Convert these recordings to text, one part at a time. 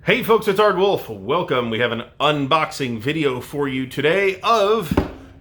Hey folks, it's Ardwulf. Welcome. We have an unboxing video for you today of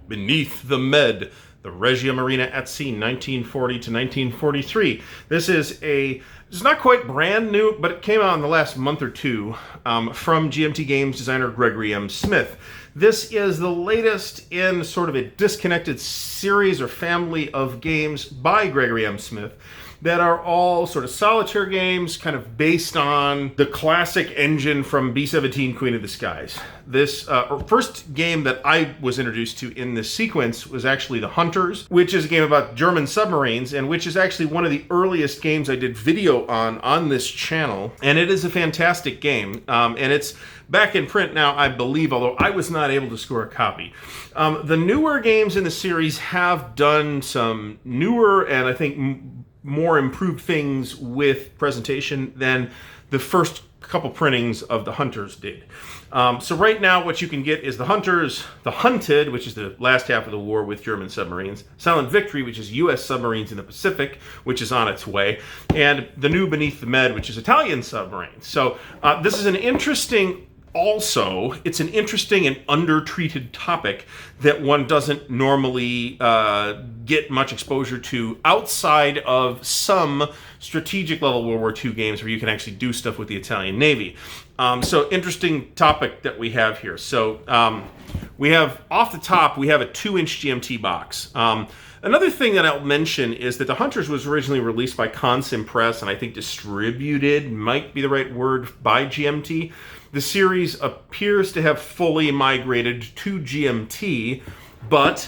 Beneath the Med, the Regia Marina at Sea, 1940 to 1943. This is it's not quite brand new, but it came out in the last month or two from GMT Games designer Gregory M. Smith. This is the latest in sort of a disconnected series or family of games by Gregory M. Smith that are all sort of solitaire games, kind of based on the classic engine from B-17 Queen of the Skies. This first game that I was introduced to in this sequence was actually The Hunters, which is a game about German submarines, and which is actually one of the earliest games I did video on this channel. And it is a fantastic game, and it's back in print now, I believe, although I was not able to score a copy. The newer games in the series have done some newer and I think more improved things with presentation than the first couple printings of The Hunters did. So right now what you can get is The Hunters, The Hunted, which is the last half of the war with German submarines, Silent Victory, which is US submarines in the Pacific, which is on its way, and the new Beneath the Med, which is Italian submarines. So this is it's an interesting and undertreated topic that one doesn't normally get much exposure to outside of some strategic level World War II games where you can actually do stuff with the Italian Navy. So interesting topic that we have here. So we have, off the top, we have a 2-inch GMT box. Another thing that I'll mention is that The Hunters was originally released by Consim Press and I think distributed, might be the right word, by GMT. The series appears to have fully migrated to GMT, but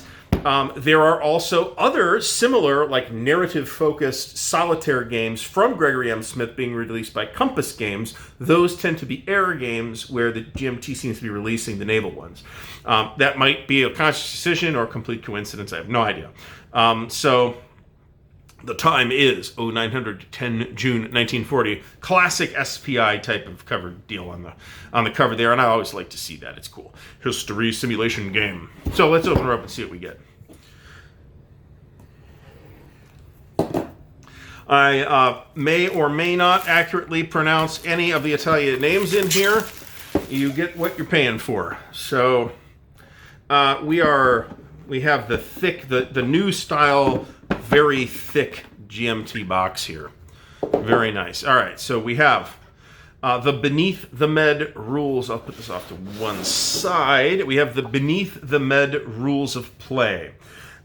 there are also other similar, like narrative-focused solitaire games from Gregory M. Smith being released by Compass Games. Those tend to be air games where the GMT seems to be releasing the naval ones. That might be a conscious decision or a complete coincidence. I have no idea. So the time is 0900 10 June 1940. Classic SPI type of cover deal on the cover there, and I always like to see that. It's cool. History simulation game. So let's open her up and see what we get. I may or may not accurately pronounce any of the Italian names in here. You get what you're paying for. So we have the new style, very thick GMT box here. Very nice. All right, so we have the Beneath the Med rules. I'll put this off to one side. We have the Beneath the Med rules of play.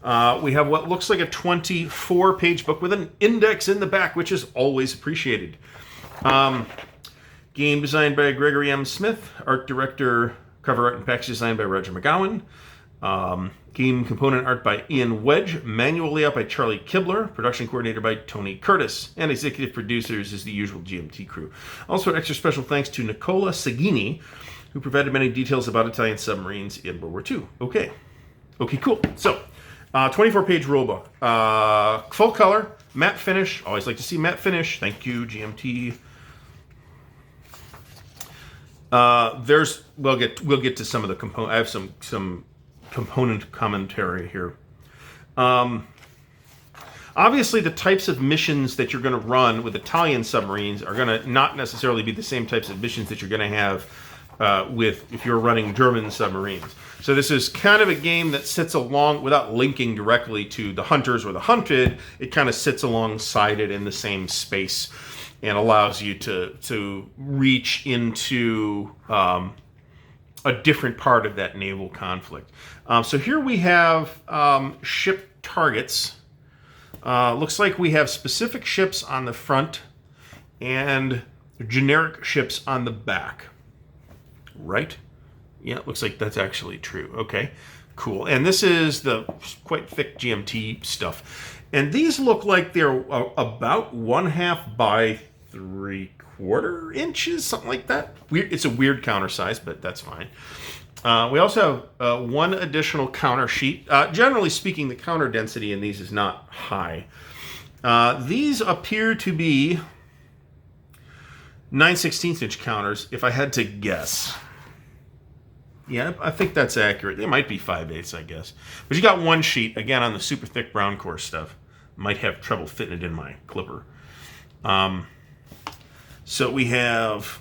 We have what looks like a 24-page book with an index in the back, which is always appreciated. Game designed by Gregory M. Smith. Art director, cover art and package design by Roger McGowan. Game component art by Ian Wedge, manual layout by Charlie Kibler, production coordinator by Tony Curtis, and executive producers is the usual GMT crew. Also, extra special thanks to Nicola Sagini, who provided many details about Italian submarines in World War II. Okay, cool. So, 24-page rulebook. Full color, matte finish. Always like to see matte finish. Thank you, GMT. We'll get to some of the components. I have some component commentary here. Obviously, the types of missions that you're going to run with Italian submarines are going to not necessarily be the same types of missions that you're going to have if you're running German submarines. So this is kind of a game that sits along, without linking directly to The Hunters or The Hunted, it kind of sits alongside it in the same space and allows you to reach into a different part of that naval conflict. So here we have ship targets. Looks like we have specific ships on the front and generic ships on the back. Right? Yeah, it looks like that's actually true. Okay, cool. And this is the quite thick GMT stuff. And these look like they're about 1/2 by 3/4 inches, something like that. It's a weird counter size, but that's fine. We also have one additional counter sheet. Generally speaking, the counter density in these is not high. These appear to be 9/16" counters, if I had to guess. Yeah, I think that's accurate. They might be 5/8, I guess. But you got one sheet, again, on the super thick brown core stuff. Might have trouble fitting it in my clipper. So we have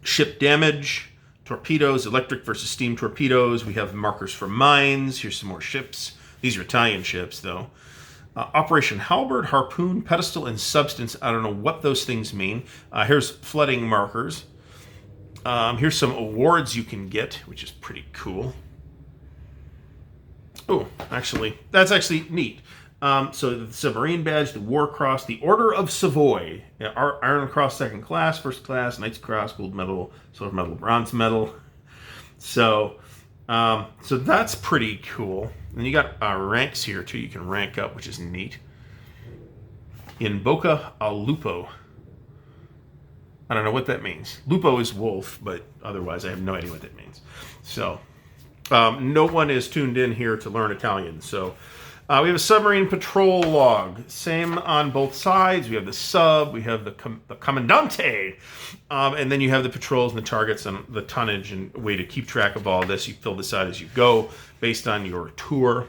ship damage, torpedoes, electric versus steam torpedoes. We have markers for mines. Here's some more ships. These are Italian ships, though. Operation Halberd, Harpoon, Pedestal, and Substance. I don't know what those things mean. Here's flooding markers. Here's some awards you can get, which is pretty cool. Oh, actually, that's actually neat. So the Submarine Badge, the War Cross, the Order of Savoy, Iron Cross Second Class, First Class, Knight's Cross, Gold Medal, Silver Medal, Bronze Medal. So that's pretty cool. And you got ranks here too. You can rank up, which is neat. In Bocca al Lupo. I don't know what that means. Lupo is wolf, but otherwise I have no idea what that means. So no one is tuned in here to learn Italian. So we have a submarine patrol log. Same on both sides. We have the sub. We have the commandante. And then you have the patrols and the targets and the tonnage and way to keep track of all this. You fill this out as you go based on your tour.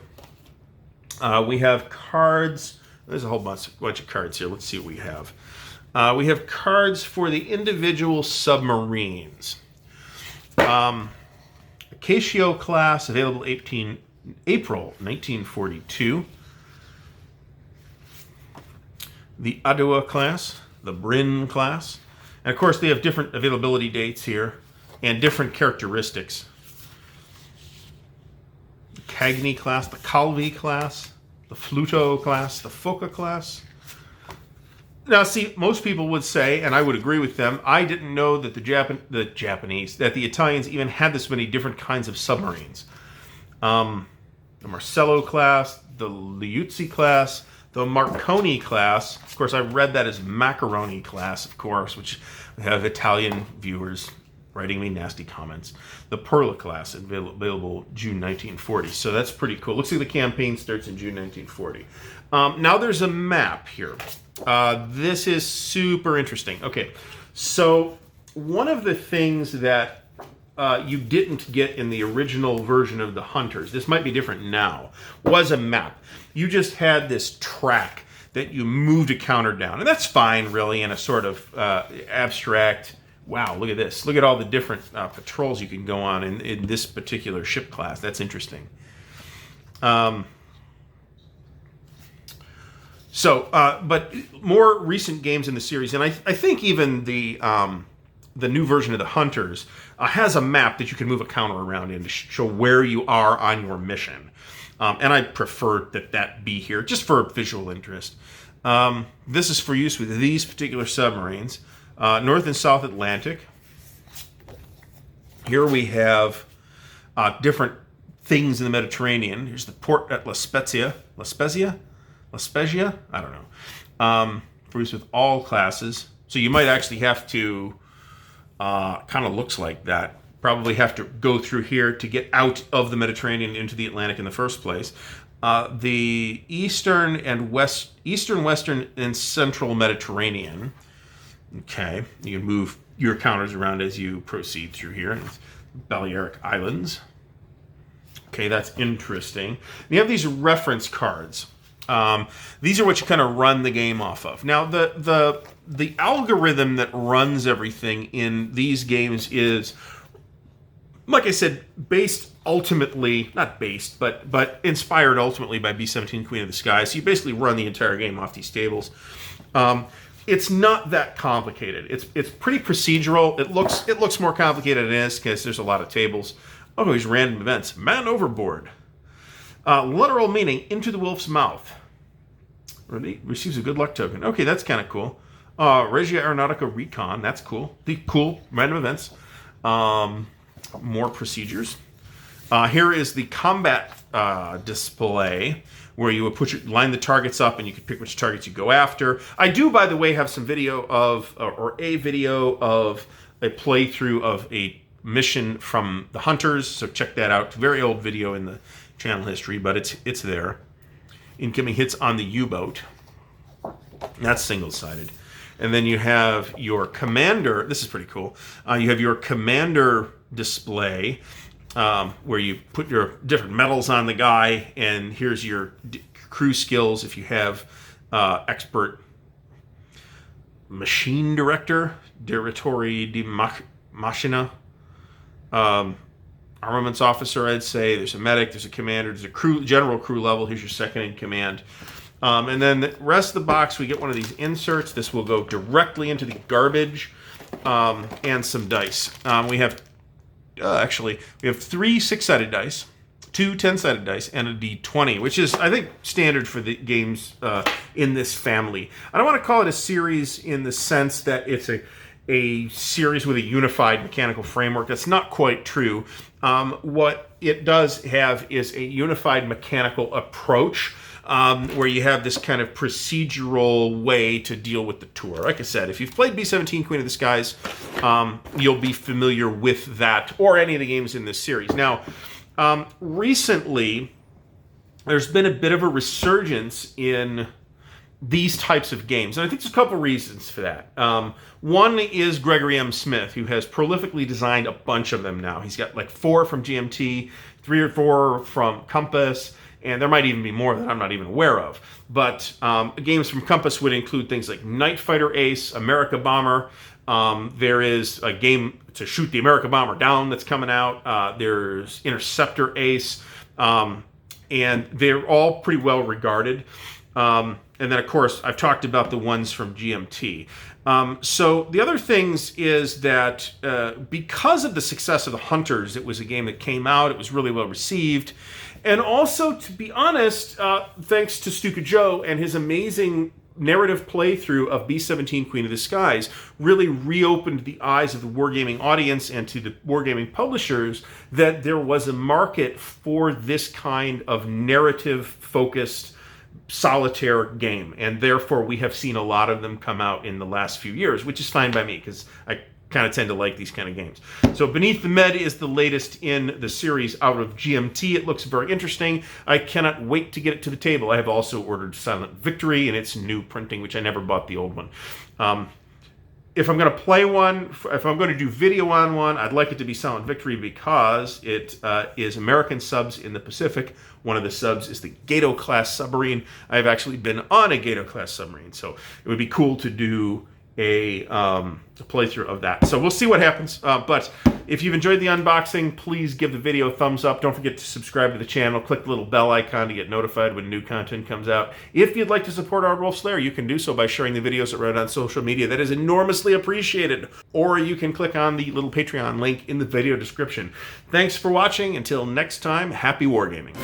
We have cards. There's a whole bunch of cards here. Let's see what we have. We have cards for the individual submarines. Acacio class, available April 1942. The Ardwulf class, the Bryn class. And of course, they have different availability dates here and different characteristics. The Cagney class, the Calvi class, the Fluto class, the Foca class. Now, see, most people would say, and I would agree with them, I didn't know that the Italians even had this many different kinds of submarines. The Marcello class, the Liuzzi class, the Marconi class. Of course, I read that as Macaroni class, of course, which we have Italian viewers writing me nasty comments. The Perla class, available June 1940. So that's pretty cool. Looks like the campaign starts in June 1940. Now there's a map here. This is super interesting. Okay, so one of the things that you didn't get in the original version of the Hunters, this might be different now, was a map. You just had this track that you moved a counter down. And that's fine, really, in a sort of abstract, wow, look at this. Look at all the different patrols you can go on in this particular ship class. That's interesting. But more recent games in the series, and I think even the new version of the Hunters has a map that you can move a counter around in to show where you are on your mission. And I prefer that be here, just for visual interest. This is for use with these particular submarines. North and South Atlantic. Here we have different things in the Mediterranean. Here's the port at La Spezia. La Spezia? I don't know. For use with all classes. So you might actually have to, kind of looks like that. Probably have to go through here to get out of the Mediterranean into the Atlantic in the first place. The Eastern, Western, and Central Mediterranean. Okay, you can move your counters around as you proceed through here. Balearic Islands. Okay, that's interesting. You have these reference cards. These are what you kind of run the game off of. Now, the algorithm that runs everything in these games is, like I said, inspired ultimately by B-17 Queen of the Sky. So you basically run the entire game off these tables. It's not that complicated. It's pretty procedural. It looks more complicated than it is because there's a lot of tables. Oh, these random events. Man overboard. Literal meaning, into the wolf's mouth. Receives a good luck token. Okay, that's kind of cool. Regia Aeronautica Recon. That's cool. Cool. Random events. More procedures. Here is the combat display, where you would line the targets up and you could pick which targets you go after. I do, by the way, have some video of, or a video of a playthrough of a mission from the Hunters, so check that out. Very old video in the channel history, but it's there. Incoming hits on the U-boat. That's single-sided. And then you have your commander. This is pretty cool. You have your commander display, where you put your different medals on the guy, and here's your crew skills if you have expert machine director, direttore di Machina. Armaments officer, I'd say. There's a medic, there's a commander, there's a crew, general crew level. Here's your second in command. And then the rest of the box, we get one of these inserts. This will go directly into the garbage, and some dice. We have 3 6-sided dice, 2 10-sided dice, and a D20, which is, I think, standard for the games in this family. I don't want to call it a series in the sense that it's a series with a unified mechanical framework. That's not quite true. What it does have is a unified mechanical approach, where you have this kind of procedural way to deal with the tour. Like I said, if you've played B-17 Queen of the Skies, you'll be familiar with that, or any of the games in this series. Now, recently, there's been a bit of a resurgence in these types of games, and I think there's a couple reasons for that. One is Gregory M. Smith, who has prolifically designed a bunch of them now. He's got like 4 from GMT, 3 or 4 from Compass, and there might even be more that I'm not even aware of. But games from Compass would include things like Night Fighter Ace, America Bomber. There is a game to shoot the America Bomber down that's coming out. There's Interceptor Ace, and they're all pretty well regarded. And then, of course, I've talked about the ones from GMT. So the other things is that because of the success of the Hunters, it was a game that came out, it was really well received. And also, to be honest, thanks to Stuka Joe and his amazing narrative playthrough of B-17 Queen of the Skies, really reopened the eyes of the wargaming audience and to the wargaming publishers that there was a market for this kind of narrative-focused solitaire game, and therefore we have seen a lot of them come out in the last few years, which is fine by me because I kind of tend to like these kind of games. So Beneath the Med is the latest in the series out of GMT. It looks very interesting. I cannot wait to get it to the table. I have also ordered Silent Victory in its new printing, which I never bought the old one. If I'm going to play one, if I'm going to do video on one, I'd like it to be Silent Victory because it is American subs in the Pacific. One of the subs is the Gato-class submarine. I've actually been on a Gato-class submarine, so it would be cool to do a playthrough of that. So we'll see what happens. But if you've enjoyed the unboxing, please give the video a thumbs up. Don't forget to subscribe to the channel. Click the little bell icon to get notified when new content comes out. If you'd like to support Ardwulf's Lair, you can do so by sharing the videos around on social media. That is enormously appreciated. Or you can click on the little Patreon link in the video description. Thanks for watching. Until next time, happy wargaming.